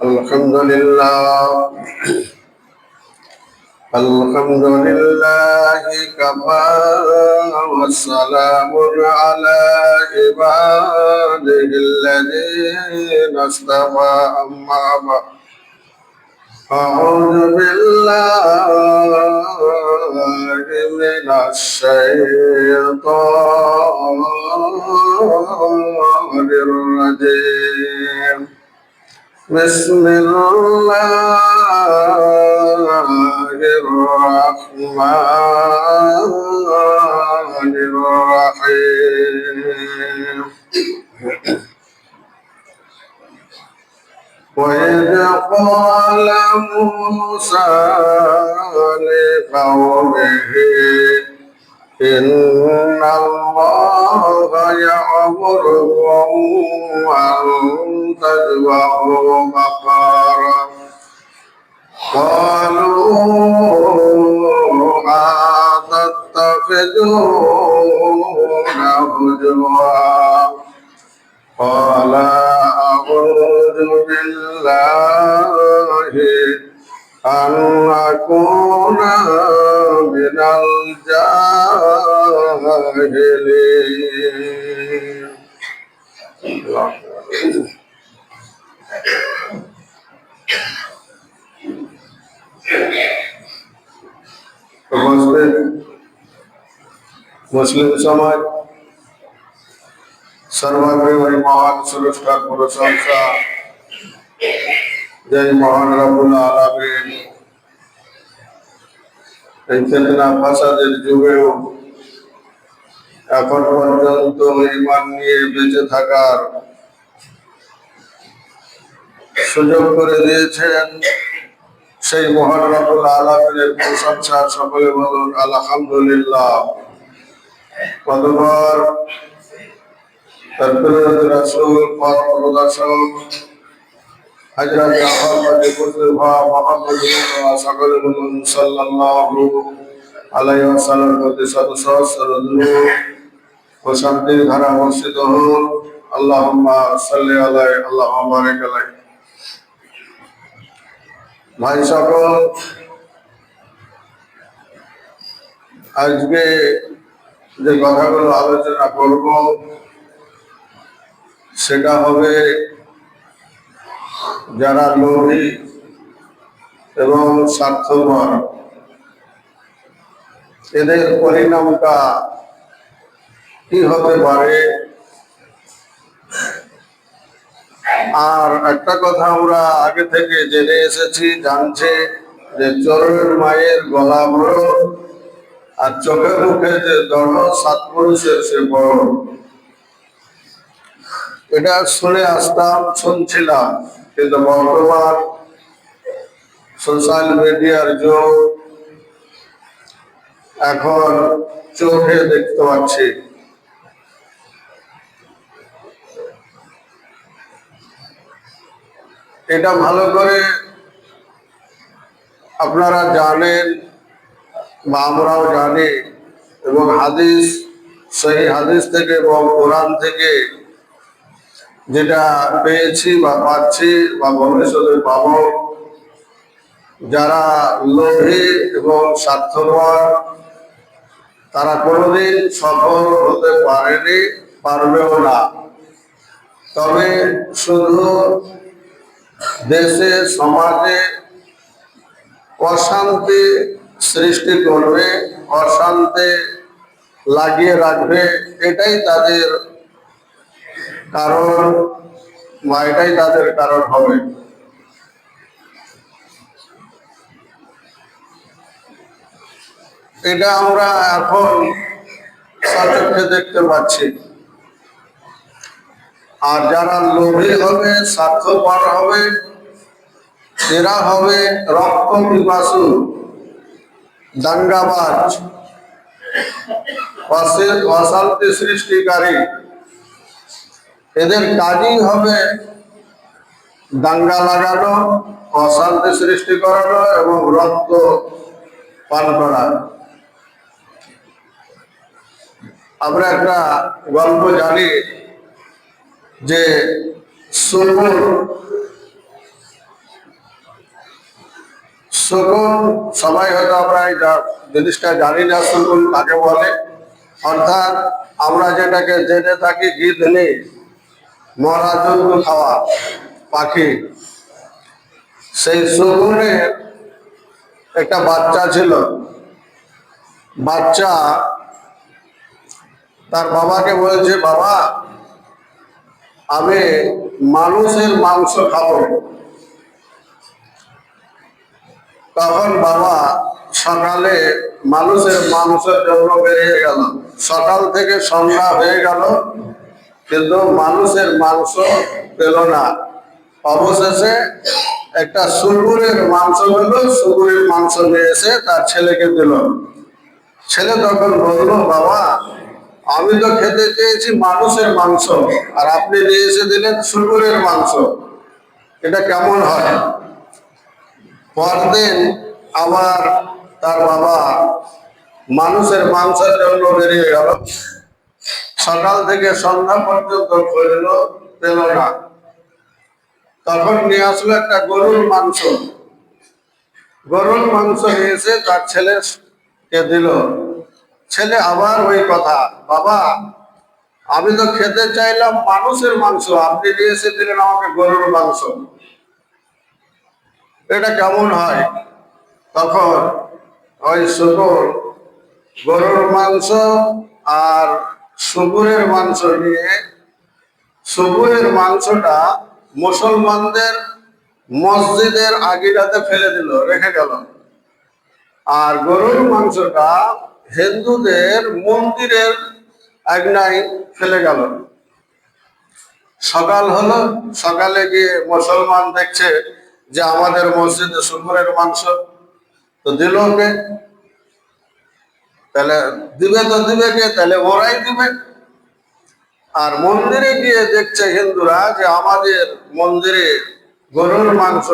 الحمد لله كفى والسلام على عباده الذين اصطفى أما بعد أعوذ بالله من الشيطان الرجيم بسم الله الرحمن الرحيم وإذ قال موسى لقومه إن الله يأمركم أن تذبحوا بقرة قالوا أتتخذوننا هزوا قال أعوذ بالله أن أكون من الجاهلين মুসলিম সমাজ সর্বাগ্রে মহান সুরক্ষার প্রশংসা যে মহান রব্বুল আলামিন এই ফিতনা ফাসাদের যুগেও এখন পর্যন্ত ঈমান নিয়ে বেঁচে থাকার সুযোগ করে দিয়েছেন। সেই মহান রব্বুল আলামিনের প্রশংসা সকলে বলুন আলহামদুলিল্লাহ। কতবার রাসূল পথ প্রদর্শক হযরত আহমদ মুস্তাফা মুহাম্মদ সকলে বলুন সাল্লাল্লাহু আলাইহি ওয়াসাল্লাম প্রতি সহস্র দুরূদ ও শান্তির ধারা বর্ষিত হোক। আল্লাহুম্মা সাল্লি আলাইহি আল্লাহুম্মা বারিক আলাইহি। ভাই সকল, আজকে যে কথাগুলো আলোচনা করব সেটা হবে যারা লোভী এবং স্বার্থপর এদের পরিণামটা কি হতে পারে। আর একটা কথা আমরা আগে থেকে জেনে এসেছি, জানছি যে চোরের মায়ের গলা বড় আর চোখে মুখে যে দড় সাত পুরুষের সে বড়। এটা শুনে আসতাম, শুনছিলাম, কিন্তু বর্তমান সোশ্যাল মিডিয়ার যুগ, এখন চোখে দেখতে পাচ্ছি। এটা ভালো করে আপনারা জানেন বা আমরাও জানি, এবং হাদিস, সেই হাদিস থেকে এবং কোরআন থেকে যেটা পেয়েছি বা পাচ্ছি বা ভবিষ্যতে পাব, যারা লোভী এবং স্বার্থপর তারা কোনোদিন সফল হতে পারেনি, পারবেও না। তবে শুধু দেশে সমাজে অশান্তি সৃষ্টি করবে, অশান্তি লাগিয়ে রাখবে, এটাই তাদের কারণ বা এটাই তাদের কারণ হবে। এটা আমরা এখন সচক্ষে দেখতে পাচ্ছি। আর যারা লোভী হবে, স্বার্থপর হবে, এরা হবে রক্ত পিপাসু, দাঙ্গাবাজ, অশান্তি সৃষ্টিকারী। এদের কাজই হবে দাঙ্গা লাগানো, অশান্তি সৃষ্টি করানো এবং রক্ত পান করা। আমরা একটা গল্প জানি যে সুমুর শকুন, সবাই হয়তো আমরা এই জিনিসটা জানি না শকুন কাকে বলে। অর্থাৎ আমরা যেটাকে জেনে থাকি গিধনি, মরা জন্তু খাওয়া পাখি। সেই শকুনের একটা বাচ্চা ছিল। বাচ্চা তার বাবাকে বলছে, বাবা আমি মানুষের মাংস খাবো। তখন বাবা সকালে মানুষের মাংসের জন্য বেরিয়ে গেল। সকাল থেকে সন্ধ্যা হয়ে গেল, কিন্তু মানুষের মাংস পেল না। অবশেষে একটা শুকুরের মাংস পেল। শুকুরের মাংস নিয়ে এসে তার ছেলেকে দিল। ছেলে তখন বলল, বাবা আমি তো খেতে চেয়েছি মানুষের মাংস, আর আপনি নিয়ে এসে দিলেন শুকুরের মাংস, এটা কেমন হয়? পরদিন আবার তার বাবা মানুষের মাংসের জন্য বেরিয়ে গেল। সকাল থেকে সন্ধ্যা পর্যন্ত করল, পেল না। তখন নিয়ে আসলো একটা গরুর মাংস। গরুর মাংস নিয়ে এসে তার ছেলেকে দিল। ছেলে আবার ওই কথা, বাবা আমি তো খেতে চাইলাম মানুষের মাংস, আপনি নিয়ে এসে দিলেন আমাকে গরুর মাংস, এটা কেমন হয়? তখন ওই শুকুর গরুর মাংস আর শুকুরের মাংস নিয়ে শুকুরের মাংসটা মুসলমানদের মসজিদের আগিরাতে ফেলে দিল, রেখে গেল। আর গরুর মাংসটা হিন্দুদের মন্দিরের আগনায় ফেলে গেল। সকাল হলো, সকালে গিয়ে মুসলমান দেখছে যে আমাদের মসজিদে শুকুরের মাংস, তো দিল কে? তাহলে দিবে তো দিবে কে? তাহলে ওরাই দিবে। আর মন্দিরে গিয়ে দেখছে হিন্দুরা যে আমাদের মন্দিরে গরুর মাংস,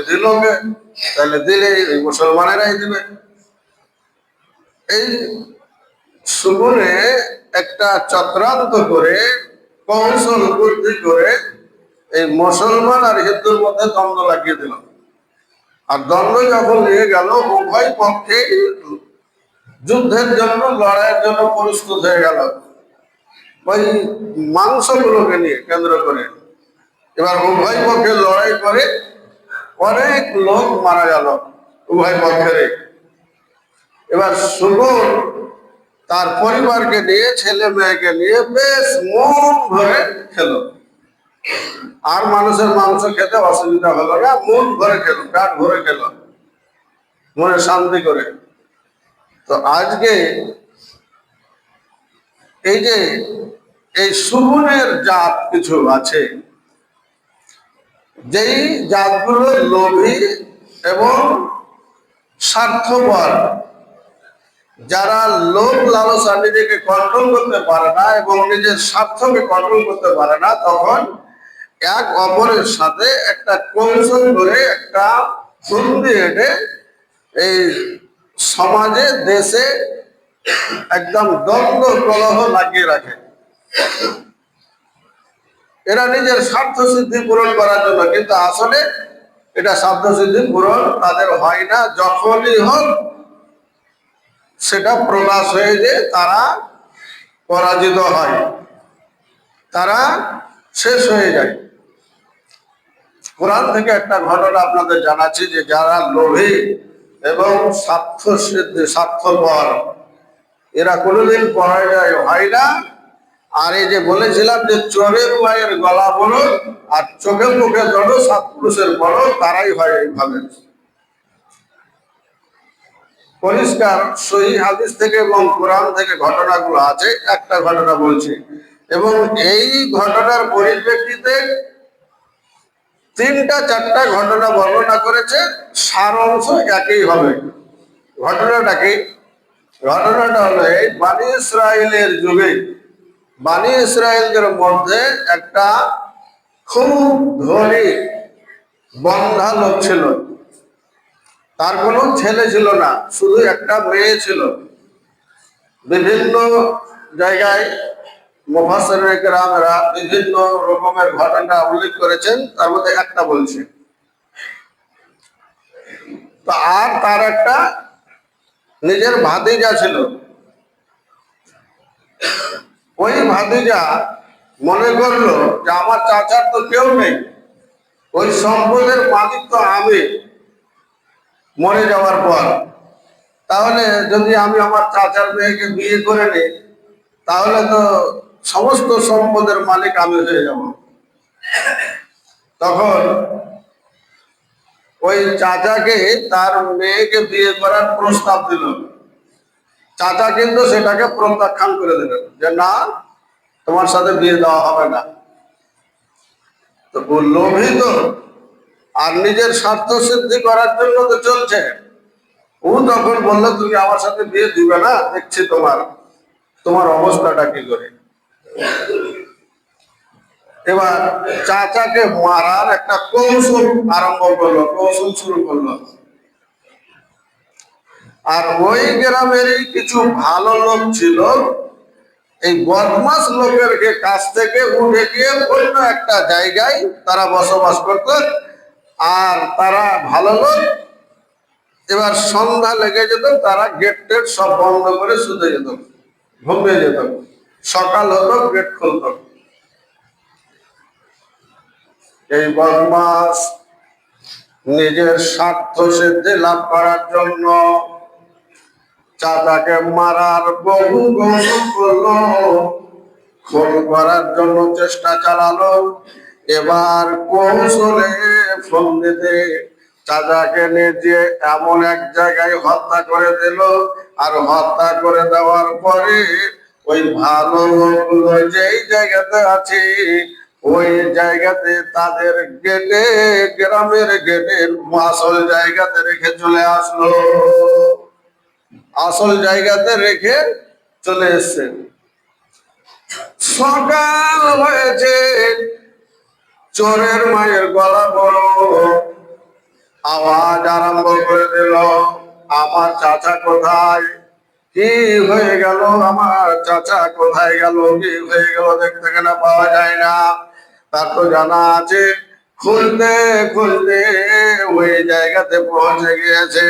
দিল কে? তাহলে দিলে মুসলমানেরাই দিবে। এই সুগুনে একটা চক্রান্ত করে, কৌশল বুদ্ধি করে এই মুসলমান আর হিন্দুর মধ্যে দ্বন্দ্ব লাগিয়ে দিল। আর দ্বন্দ্ব যখন নিয়ে গেল, উভয় পক্ষে যুদ্ধের জন্য, লড়াইয়ের জন্য প্রস্তুত হয়ে গেল ওই মাংসগুলোকে নিয়ে কেন্দ্র করে। এবার উভয় পক্ষে লড়াই করে অনেক লোক মারা গেল উভয় পক্ষের। এবার শুকুর তার পরিবারকে নিয়ে, ছেলে মেয়েকে নিয়ে বেশ মন ভরে খেল। আর মানুষের মাংস খেতে অসুবিধা হলো না, মন ভরে খেল, পেট ভরে খেল, মনে শান্তি করে। তো আজকে এই যে এই শুকুনের জাত কিছু আছে, যেই জাতগুলো লোভী এবং স্বার্থপর, যারা লোভ লালসা নিজেকে কন্ট্রোল করতে পারে না এবং নিজের স্বার্থকে কন্ট্রোল করতে পারে না, তখন এক অপরের সাথে একটা কৌশল করে, একটা ফন্দি হেঁটে এই সমাজে, দেশে একদম দ্বন্দ্ব কলহ লাগিয়ে রাখে। এরা নিজের স্বার্থ সিদ্ধি পূরণ করার জন্য, কিন্তু আসলে এটা স্বার্থ সিদ্ধি পূরণ তাদের হয় না। যখনই হোক সেটা প্রকাশ হয়ে যে তারা পরাজিত হয়, তারা শেষ হয়ে যায়। কোরআন থেকে একটা ঘটনা আপনাদের জানাচ্ছি, যে যারা লোভী এবং স্বার্থপর, এরা কোনোদিন পরাজয় হয় না। আর এই যে বলেছিলাম যে চোরের মায়ের গলা বড় আর চোখে মুখে জড়, সৎপুরুষের বড়, তারাই হয় এইভাবে। পরিষ্কার সহি হাদিস থেকে এবং কোরআন থেকে ঘটনাগুলো আছে। একটা ঘটনা বলছি, এবং এই ঘটনার পরিপ্রেক্ষিতে তিনটা চারটা ঘটনা বর্ণনা করেছে, সারাংশ একই হবে। ঘটনাটা কি? ঘটনাটা হলো এই বানি ইসরায়েলের যুগে, বানি ইসরায়েলদের মধ্যে একটা খুব ধনী বন্ধা লোক ছিল। তার কোনো ছেলে ছিল না, শুধু একটা মেয়ে ছিল। বিভিন্ন জায়গায় মুফাসসিরিনে কেরামরা বিভিন্ন রকমের ঘটনা উল্লেখ করেছেন, তার মধ্যে একটা বলছে। তো আর তার একটা নিজের ভাতিজা ছিল। ওই ভাতিজা মনে করলো যে আমার চাচার তো কেউ নেই, ওই সম্পদের মালিক তো আমি মরে যাওয়ার পর। তাহলে যদি আমি আমার চাচার মেয়েকে বিয়ে করে নিই, তাহলে তো সমস্ত সম্পদের মালিক আমি হয়ে যাব। তখন ওই চাচাকে তার মেয়েকে বিয়ে করার প্রস্তাব দিল। চাচা কিন্তু সেটাকে প্রত্যাখ্যান করে দিলেন যে না, তোমার সাথে বিয়ে দেওয়া হবে না। তো লোভিত আর নিজের স্বার্থ সিদ্ধি করার জন্য তো চলছে। ও তখন বললো তুমি আমার সাথে বিয়ে দিবে না, দেখছি তোমার অবস্থাটা কি করে। এবার চাচাকে মারার একটা কৌশল আরম্ভ করলো, কৌশল শুরু করলো। আর ওই গ্রামেরই কিছু ভালো লোক ছিল, এই বদমাস লোকের কাছ থেকে উঠে গিয়ে অন্য একটা জায়গায় তারা বসবাস করত। আর তারা ভালো লোক। এবার সন্ধ্যা লেগে যেত, তারা গেট টেট সব বন্ধ করে শুতে যেত, ঘুমিয়ে যেত। সকাল হতো, গেট খুলত। এই বদমাস নিজের স্বার্থ সিদ্ধি লাভ করার জন্য চাচাকে মারার বহু কৌশল করলো, খুন করার জন্য চেষ্টা চালালো। এবার কৌশলে ফোন দিতে চাচাকে নিজে এমন এক জায়গায় হত্যা করে দিল। আর হত্যা করে দেওয়ার পরে ওই ভালো লোকগুলো যেই জায়গাতে আছে, ওই জায়গাতে তাদের গেটে, গ্রামের গেটের আসল জায়গাতে রেখে চলে আসলো। আসল জায়গাতে রেখে চলে এসছে। সকাল হয়েছে, চোরের মায়ের গলা বড় আওয়াজ আরম্ভ করে দিল, আমার চাচা কোথায়, কি হয়ে গেল, আমার চাচা কোথায় গেল, কি হয়ে গেল, দেখতে কেন পাওয়া যায় না। তার তো জানা আছে, খুলতে খুলতে ওই জায়গাতে পৌঁছে গিয়েছে।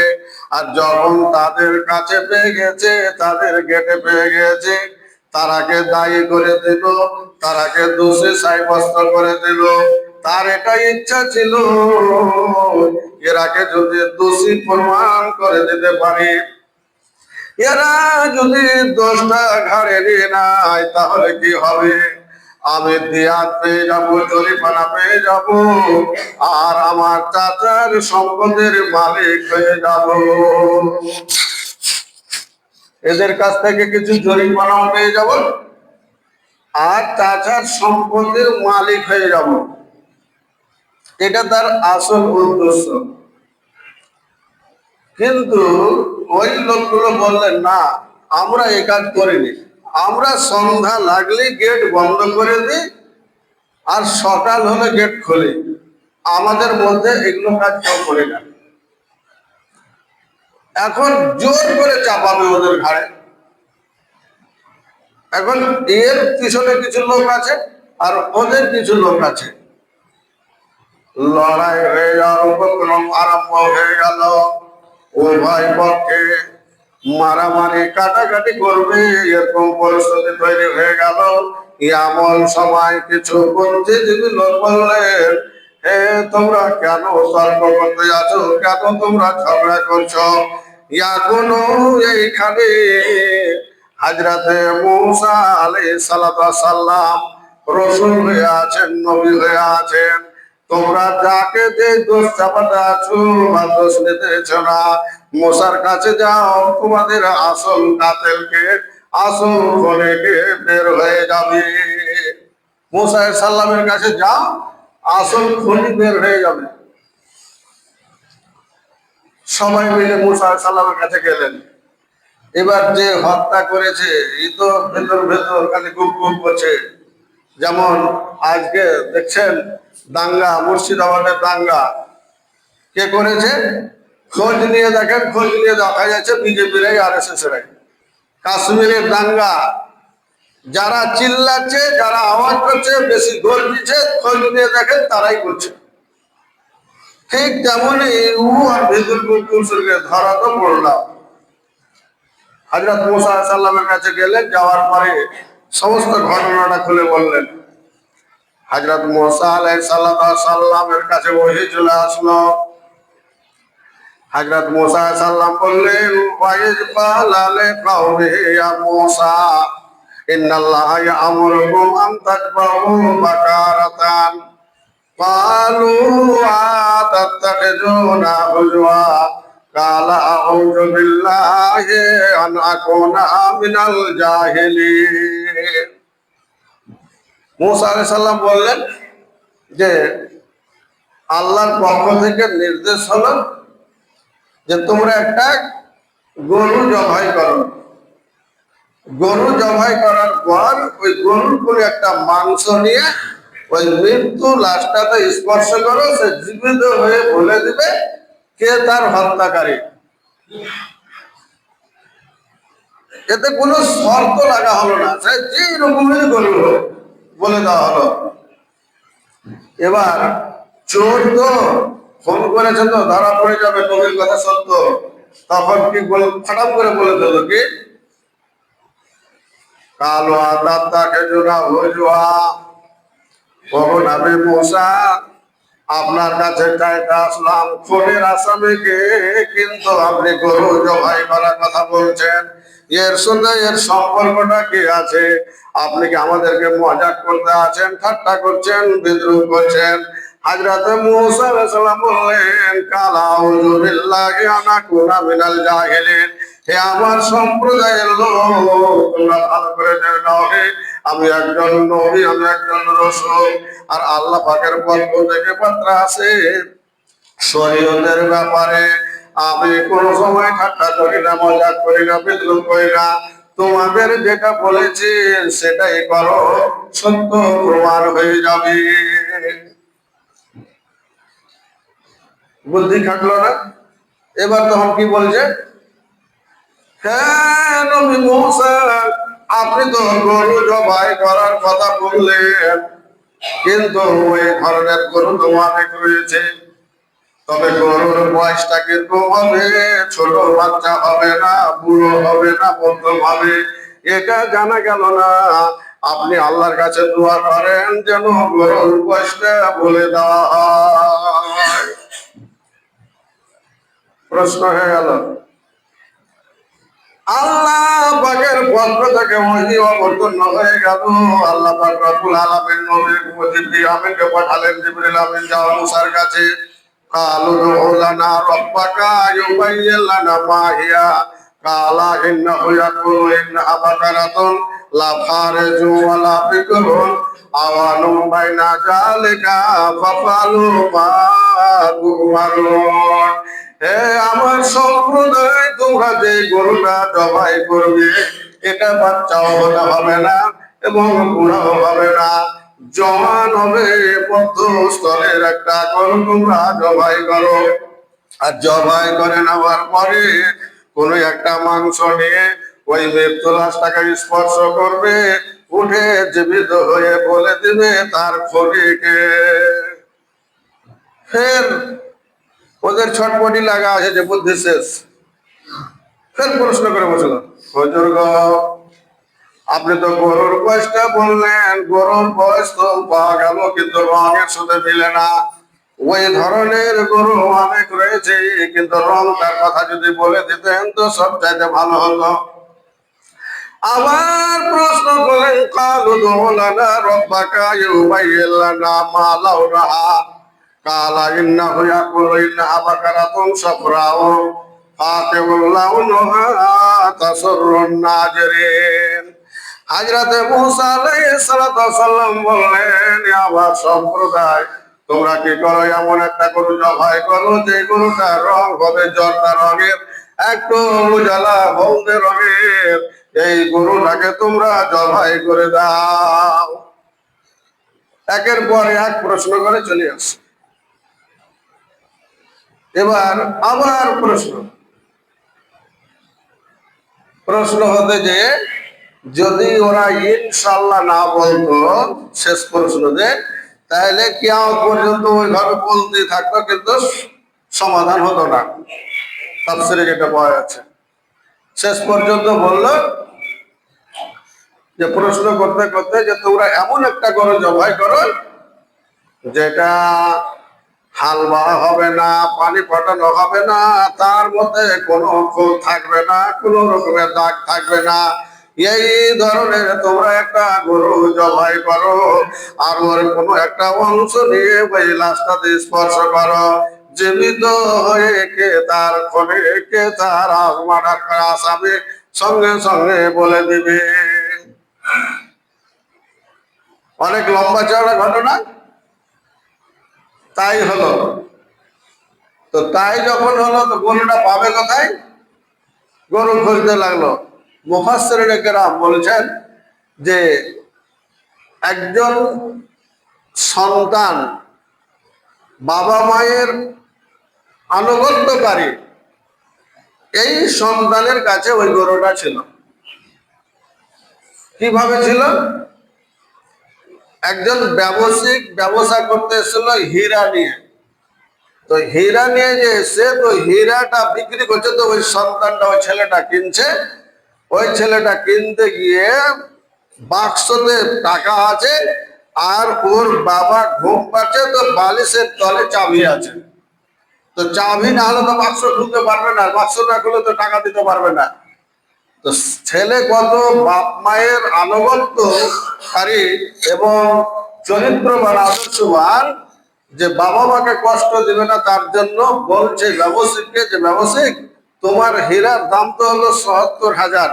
আর যখন তাদের কাছে পেয়ে গেছে, তাদের গেটে পেয়ে গেছে, তারাকে দায়ী করে দিল, তারাকে দোষী সাব্যস্ত করে দিল। তার এটাই ইচ্ছা ছিল, এরাকে যদি দোষী প্রমাণ করে দিতে পারে, এরা যদি দোষটা ঘাড়ে নিয়ে নেয়, তাহলে কি হবে, আমি দিয়াত পেয়ে যাবো, জরিমানা পেয়ে যাব, আর আমার চাচার সম্পদের মালিক হয়ে যাব। এদের কাছ থেকে কিছু জরিমানাও পেয়ে যাব, আর চাচার সম্পদের মালিক হয়ে যাব। এটা তার আসল উদ্দেশ্য। কিন্তু ওই লোকগুলো বললেন না, আমরা এ কাজ করিনি, আমরা সন্ধ্যা লাগলে গেট বন্ধ করে দিই, আর সকাল হলে গেট খুলি, আমাদের মধ্যে এগুলো কাজ কেউ করে না। এখন জোর করে চাপাবে ওদের ঘাড়ে। এখন এর পিছনে কিছু লোক আছে, আর ওদের কিছু লোক আছে। লড়াই হয়ে যাওয়ার উপক্রম আরম্ভ হয়ে গেল। উভয় পক্ষে মারামারি কাটাকাটি করবে, এরকম পরিস্থিতি তৈরি হয়ে গেল। এমন সময় কিছু বুদ্ধিজীবী লোক বললেন, হে তোমরা কেন তর্ক করতে আছো, কেন তোমরা ঝগড়া করছো? এখনো এইখানে হযরতে মূসা আলাইহিস সালাম রাসূল হয়ে আছেন, নবী হয়ে আছেন। তোমরা যাকে যে দোষ চাপাতে আছো বা দোষ নিতেছ না, মূসার কাছে যাও, তোমাদের আসল কাতেলকে, আসল খুনিকে বের হয়ে যাবে। মূসা আলাইহিস সালামের কাছে যাও, আসল খুনি বের হয়ে যাবে। সবাই মিলে মূসা আলাইহিস সালামের কাছে গেলেন। এবার যে হত্যা করেছে, এই তো ভেতর ভেতর খালি গুপ গুপ করছে। যেমন আজকে দেখছেন দাঙ্গা, মুর্শিদাবাদের দাঙ্গা কে করেছে, খোঁজ নিয়ে দেখেন, খোঁজ নিয়ে দেখা যাচ্ছে বিজেপিরাই, RSS রাই। কাশ্মীরের দাঙ্গা, যারা চিল্লাচ্ছে, যারা আওয়াজ করছে, বেশি গোল দিচ্ছে, খোঁজ নিয়ে দেখেন তারাই করছে। ঠিক তেমনই আর ভিতর কুকুরকে ধরা তো পড়লাম। হযরত মুসা আলাইহিস সালামের কাছে গেলেন, যাওয়ার পরে সমস্ত ঘটনাটা খুলে বললেন। হযরত মুসা আলাইহিস সালামের কাছে ওহী চলে আসলো। হযরত মুসা আলাইহিস সালাম বললেন, ওয়াইজ ক্বালা লিকাওমিহি ইয়া মুসা ইন্নাল্লাহা ইয়া'মুরুকুম আন তাযবাহু বাকারাতান ক্বালু আতাত্তাখিযুনা হুজওয়া ক্বালা আউযু বিল্লাহি আন আকুনা মিনাল জাহিলিন। মুসা আলাইহিস সালাম বললেন যে আল্লাহর পক্ষ থেকে নির্দেশ হলো যে তোমরা একটা গরু জবাই করো। গরু জবাই করার পর ওই গরুর কোন একটা মাংস নিয়ে ওই মৃত্যু লাশটাতে স্পর্শ করো, সে জীবিত হয়ে বলে দিবে কে তার হত্যাকারী। এতে কোনো শর্ত লাগা হলো না, সে যে রকমের গরু হোক বলে দেওয়া হলো। এবার চোর তো ফোন করেছে, তো ধরা পড়ে যাবে নবীর কথা সত্য, তখন কি বলে ফাটাম করে বলে দিল কি কালো আতাত্তাখিযুনা হুজওয়া, ওগো নবী মুসা আপনার কাছে চাইতে আসলাম খুনের আসামিকে, কিন্তু আপনি গরু জবাই করার কথা বলছেন। এর সঙ্গে এর সম্পর্কটা কি আছে? আপনি কি আমাদেরকে মজাক করতে আছেন, ঠাট্টা করছেন, বিদ্রুপ করছেন? হযরত মুসা আলাইহিস সালাম বললেন, কালা আউযু বিল্লাহি আন আকুনা মিনাল জাহিলিন। হে আমার সম্প্রদায়ের লোক, তোমরা ভালো করে জেনে নাও, আমি একজন নবী, আমি একজন রাসূল। আর আল্লাহ পাকের পক্ষ থেকে বার্তা আছে শরীয়তের ব্যাপারে। আমি কোন সময় ঠাট্টা করি না, মজাক করি না, বিদ্রুপ করি না। তোমাদের যেটা বলেছি সেটাই করো, সত্য প্রমাণ হয়ে যাবে। বুদ্ধি খাটলো না? এবার তখন কি বলছে, হ্যাঁ নবী মুসা আপনি তো গরু জবাই করার কথা বললেন, কিন্তু ওই ধরনের গরু তো অনেক রয়েছে। তবে গরুর বয়সটা কিন্তু হবে, ছোট বাচ্চা হবে না, বুড়ো হবে না, মধ্যম হবে, এটা জানা গেল না। আপনি আল্লাহর কাছে দোয়া করেন যেন গরুর বয়সটা বলে দেওয়া হয়। প্রশ্ন হয়ে গেল, আল্লাহ পাকের পক্ষ থেকে ওহী অবতীর্ণ হয়ে গেল। আল্লাহ পাক রব্বুল আলামিন নবী জিবরিল আমিনকে পাঠালেন। জিবরিল আমিন যাও মুসার কাছে। কালু দুউ লানা রাব্বাকা ইউবাইয়্যিন লানা মা হিয়া কালা ইন্নাহু ইয়াকুলু ইন্নাহা বাকারাতুন লা ফারিজু ওয়া লা বিকরুন আওয়ানুম বাইনা যালিকা ফাফালু মা তুমারুন। হে আমার সম্প্রদায়, তোমরা যে গরুটা জবাই করবে এটা বাচ্চাও হতে হবে না এবং বুড়াও হবে না, জওয়ান হবে, মধ্যস্থলের একটা গরু তোমরা জবাই করো। আর জবাই করে নেওয়ার পরে কোন একটা মাংস নিয়ে ওই মৃত্যু লাশটাকে স্পর্শ করবে, উঠে জীবিত হয়ে বলে দিবে তার খলিকে। ফের ওদের ছটপটি লাগা আছে যে বুদ্ধি শেষ। ফের প্রশ্ন করে বসল, হুজুর গো আপনি তো গরুর বয়সটা বললেন, গরুর বয়স তো পাওয়া গেল কিন্তু রঙের সাথে মিলে না। ওই ধরনের গরু অনেক রয়েছে, কিন্তু রংটার কথা যদি বলে দিতেন তো সব চাইতে ভালো হলো। আবার প্রশ্ন করলেন, কালু দুউ লানা রাব্বাকা ইউবাইয়্যিন লানা মা লাউনহা কালা ইন্নাহু ইয়াকুলু ইন্নাহা বাকারাতুন সাফরাউ ফাতিহুল লাউনুহা তাসুররুন নাজিরিন। হযরত মুসা আলাইহিস সালাম বললেন, আমার সম্প্রদায় তোমরা কি করো, এমন একটা গরু জবাই করো যে গরুটার রং হবে জর্দা রঙের, একটু উজালা হলদে রঙের, এই গরুটাকে তোমরা জবাই করে দাও। একের পর এক প্রশ্ন করে চলে আসে। এবার আবার প্রশ্ন হতে যে যদি ওরা ইনশাল্লাহ না বলতো, শেষ প্রশ্ন যে তাহলে কিয়ামত পর্যন্ত ওইভাবে বলতে থাকতো, কিন্তু সমাধান হতো না। তাফসীরে যেটা পাওয়া যাচ্ছে, শেষ পর্যন্ত বলল যে প্রশ্ন করতে করতে যে তোমরা এমন একটা গরু জবাই করো যেটা হালবা হবে না, পানি ফটানো হবে না, তার মধ্যে কোনো খোল থাকবে না, কোনো রকমের দাগ থাকবে না, এই ধরনের তোমরা একটা গরু জবাই করো। আর ওর কোনো একটা অংশ নিয়ে ওই লাশটাতে স্পর্শ করো। জীবিত হয়ে কে তার খনে, কে তার আসামি সঙ্গে সঙ্গে বলে দিবে। অনেক লম্বা চওড়া ঘটনা। তাই হলো। তো তাই যখন হলো, তো গরুটা পাবে কোথায়? গরু খুঁজতে লাগলো। মুফাসসিরিনে কেরাম বলছেন যে একজন সন্তান বাবা মায়ের আনুগত্যকারী, এই সন্তানের কাছে ওই গরুটা ছিল। কিভাবে ছিল? একজন ব্যবসায়িক ব্যবসা করতে এসেছিল হীরা নিয়ে। তো হীরা নিয়ে যে এসে তো হীরাটা বিক্রি করছে, তো ওই সন্তানটা, ওই ছেলেটা কিনছে। ওই ছেলেটা কিনতে গিয়ে বাক্সতে টাকা আছে, আর ওর বাবা ঘুম পাচ্ছে, তো বালিশের তলে চাবি আছে। তো চাবি না হলে তো বাক্স খুলতে পারবে না, বাক্স না খুলে তো টাকা দিতে পারবে না। তো ছেলে কত বাপ মায়ের আনুগত্যকারী এবং চরিত্রবান, আদর্শবান, যে বাবা মাকে কষ্ট দিবে না, তার জন্য বলছে ব্যবসায়িককে যে ব্যবসায়িক, তোমার হীরার দাম তো হলো ৭৭,০০০।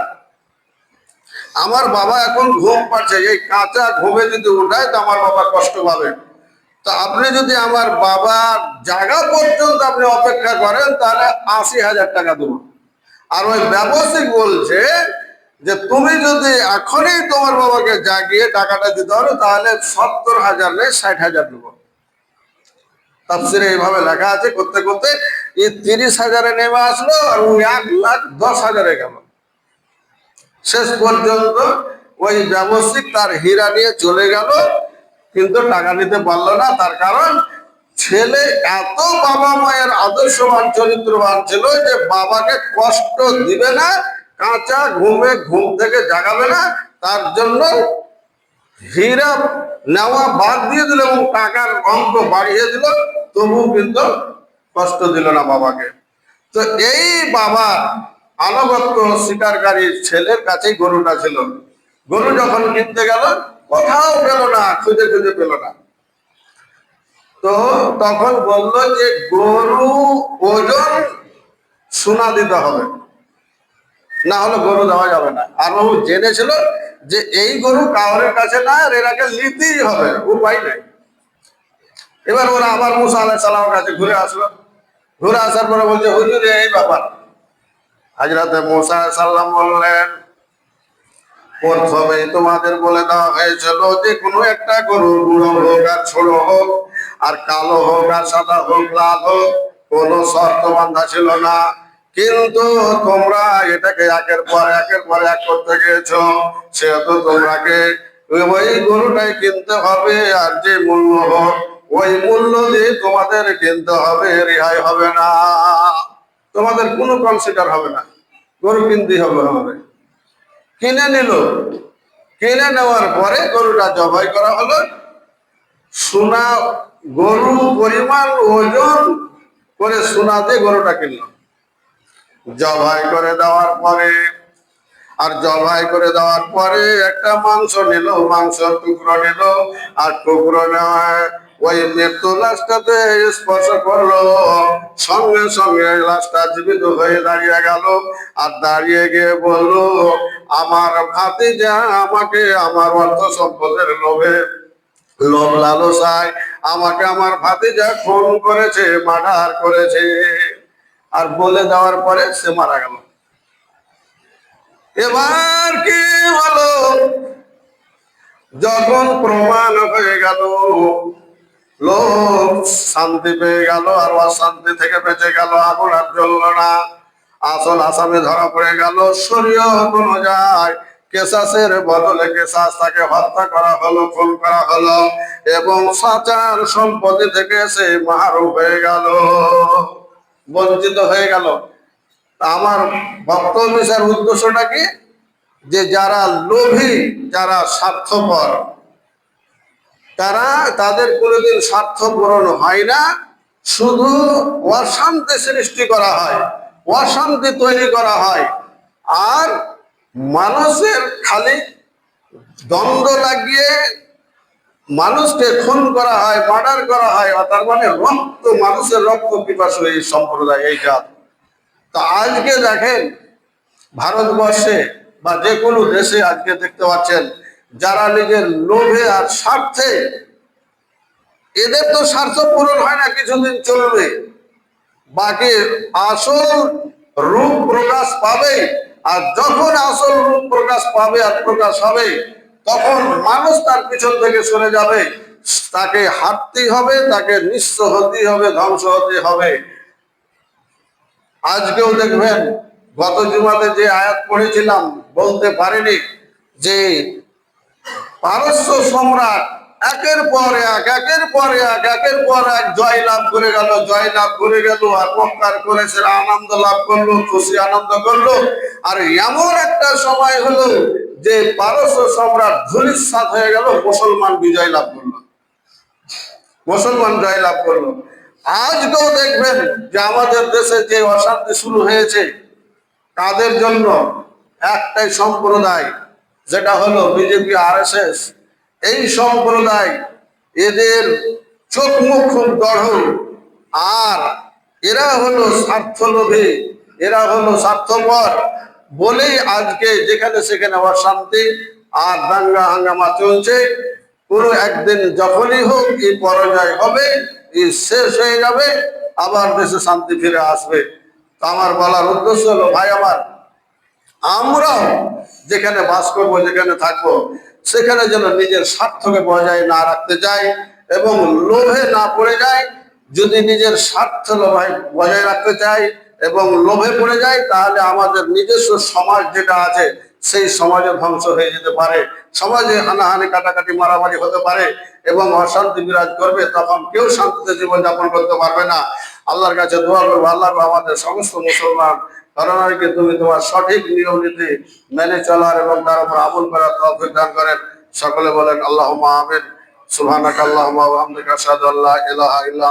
আমার বাবা এখন ঘুম পাচ্ছে, এই কাঁচা ঘুমে যদি উঠায় তো আমার বাবা কষ্ট পাবে। তো আপনি যদি আমার বাবার জায়গা পর্যন্ত আপনি অপেক্ষা করেন, তাহলে ৮০,০০০ টাকা দেবো। আর ওই ব্যবসায়িক বলছে যে তুমি যদি এখনই তোমার বাবাকে জাগিয়ে টাকাটা দিতে পারো, তাহলে ৭০,০০০ নেই, ৬০,০০০ দেবো। তাফসীরে এইভাবে লেখা আছে। করতে করতে এই ৩০,০০০-এ নেমে আসলো, আর ১,১০,০০০-এ গেল। শেষ পর্যন্ত ওই ব্যবসায়িক তার হীরা নিয়ে চলে গেল, কিন্তু টাকা নিতে পারলো না। তার কারণ ছেলে এত বাবা মায়ের আদর্শবান, চরিত্রবান ছিল যে বাবাকে কষ্ট দিবে না, কাঁচা ঘুমে ঘুম থেকে জাগাবে না। তার জন্য হীরা নেওয়া বাদ দিয়ে দিল এবং টাকার অঙ্ক বাড়িয়ে দিল, তবুও কিন্তু কষ্ট দিল না বাবাকে। তো এই বাবার আনুগত্য স্বীকারকারী ছেলের কাছেই গরুটা ছিল। গরু যখন কিনতে গেল, কোথাও পেল না, খুঁজে খুঁজে পেল না। তো তখন বলল যে গরু ওজন সোনা দিতে হবে, না হলে গরু দেওয়া যাবে না। আর ও জেনেছিল যে এই গরু কাউরের কাছে না, আর এর আগে নিতেই হবে, উপায় নাই। এবার ওরা আবার মুসা আলাইহিস সালামের কাছে ঘুরে আসলো। ঘুরে আসার পরে বলছে, হুজুর এই ব্যাপার। হযরত মুসা আলাইহিস সালাম বললেন, প্রথমে তোমাদের বলে দেওয়া হয়েছিল যে কোনো একটা গরু, বুড়ো হোক আর ছোট হোক, আর কালো হোক আর সাদা হোক, লাল হোক, কোনো শর্ত বান্ধা ছিল না। কিন্তু তোমরা এটাকে একের পর এক করতে গিয়েছো, সেহেতু তোমরাকে ওই গরুটাই কিনতে হবে, আর যে মূল্য হোক ওই মূল্য দিয়ে তোমাদের কিনতে হবে, রেহাই হবে না, তোমাদের কোনো কনসিডার হবে না, গরু কিনতেই হবে। কিনে নিল। কিনে নেওয়ার পরে গরুটা জবাই করা হলো। সোনা, গরু পরিমাণ ওজন করে সোনা দিয়ে গরুটা কিনলো। জবাই করে দেওয়ার পরে, আর জবাই করে দেওয়ার পরে একটা মাংস নিল, মাংস টুকরো নিল, আর টুকরো নেওয়ায় ওই মৃত্যু লাশটাতে স্পর্শ করলো, সঙ্গে সঙ্গে লাশটা জীবিত হয়ে দাঁড়িয়ে গেল। আর দাঁড়িয়ে গিয়ে বলল, আমার ভাতিজা আমাকে আমার অর্থ সম্পদের লোভে, লোভ লালসায় আমাকে আমার ভাতিজা খুন করেছে, মার্ডার করেছে। আর বলে দেওয়ার পরে সে মারা গেল। এবার কি হলো? যখন প্রমাণ হয়ে গেল, লোক শান্তি পেয়ে গেল, আর অশান্তি থেকে বেঁচে গেল, আগুন আর জ্বলল না। আসল আসামি ধরা পড়ে গেল। শরীয়ত অনুযায়ী কেসাসের বদলে কেসাস, তাকে হত্যা করা হলো, খুন করা হলো এবং সাচার সম্পত্তি থেকে সে মারুফ হয়ে গেল, বঞ্চিত হয়ে গেল। আমার বক্তব্য বিষয়ের উদ্দেশ্যটা কি, যে যারা লোভী, যারা স্বার্থপর, তাদের কোনোদিন স্বার্থ পূরণ হয় না, শুধু অশান্তি সৃষ্টি করা হয়, অশান্তি তৈরি করা হয়, আর মানুষের খালি দ্বন্দ্ব লাগিয়ে মানুষকে খুন করা হয়, মার্ডার করা হয়, তার মানে রক্ত, মানুষের রক্ত পিপাসু এই সম্প্রদায়, এই জাত। তো আজকে দেখেন ভারতবর্ষে বা যে কোনো দেশে আজকে দেখতে পাচ্ছেন, যারা নিজের লোভে আর স্বার্থে, এদের তো স্বার্থ পূরণ হয় না, কিছুদিন চলবে, বাকি আসল রূপ প্রকাশ পাবে। আর যখন আসল রূপ প্রকাশ পাবে আর প্রকাশ হবে, তখন মানুষ তার পিছন থেকে সরে যাবে, তাকে হাঁটতেই হবে, তাকে নিঃস্ব হতেই হবে, ধ্বংস হতে হবে। আজকেও দেখবেন, গত জুমাতে যে আয়াত পড়েছিলাম বলতে পারিনি, যে পারস্য সম্রাট একের পর এক, একের পর এক, একের পর এক জয় লাভ করে গেল, জয় লাভ করে গেল, আর মক্কার করে সেরা আনন্দ লাভ করলো, খুশি আনন্দ করলো। আর এমন একটা সময় হলো যে পারস্য সম্রাট ধূলিসাৎ হয়ে গেল, মুসলমান বিজয় লাভ করলো, মুসলমান জয় লাভ করলো। আজকেও দেখবেন যে আমাদের দেশে যে অশান্তি শুরু হয়েছে, তাদের জন্য একটাই সম্প্রদায়, যেটা হলো বিজেপি, RSS। এই সম্প্রদায়, এদের চোখ মুখ খুব দঢ়, আর এরা হলো স্বার্থলোভী, এরা হলো স্বার্থপর, বলেই আজকে যেখানে সেখানে অশান্তি আর দাঙ্গা হাঙ্গামা চলছে। কোনো একদিন যখনই হোক এই পরাজয় হবে, এই শেষ হয়ে যাবে, আবার দেশে শান্তি ফিরে আসবে। তো আমার বলার উদ্দেশ্য হলো, ভাই আমার, আমরাও যেখানে বাস করবো, যেখানে থাকবো, সেখানে যেন নিজের স্বার্থকে বজায় না রাখতে চাই এবং লোভে না পড়ে যায়। যদি নিজের স্বার্থ বজায় রাখতে চাই এবং লোভে পড়ে যায়, তাহলে আমাদের নিজস্ব সমাজ যেটা আছে, সেই সমাজে ধ্বংস হয়ে যেতে পারে, সমাজে হানাহানি, কাটাকাটি, মারামারি হতে পারে এবং অশান্তি বিরাজ করবে। তখন কেউ শান্তিতে জীবনযাপন করতে পারবে না। আল্লাহর কাছে দোয়া করবো, আল্লাহ আমাদের সমস্ত মুসলমান ধারণাকে তুমি তোমার সঠিক নিয়ম নীতি মেনে চলার এবং তার উপর আমল করার তৌফিক দান করেন। সকলে বলেন আল্লাহুম্মা আমিন। সুবহানাকাল্লাহুম্মা ওয়া বিহামদিকা আশহাদু আল্লা ইলাহা ইল্লা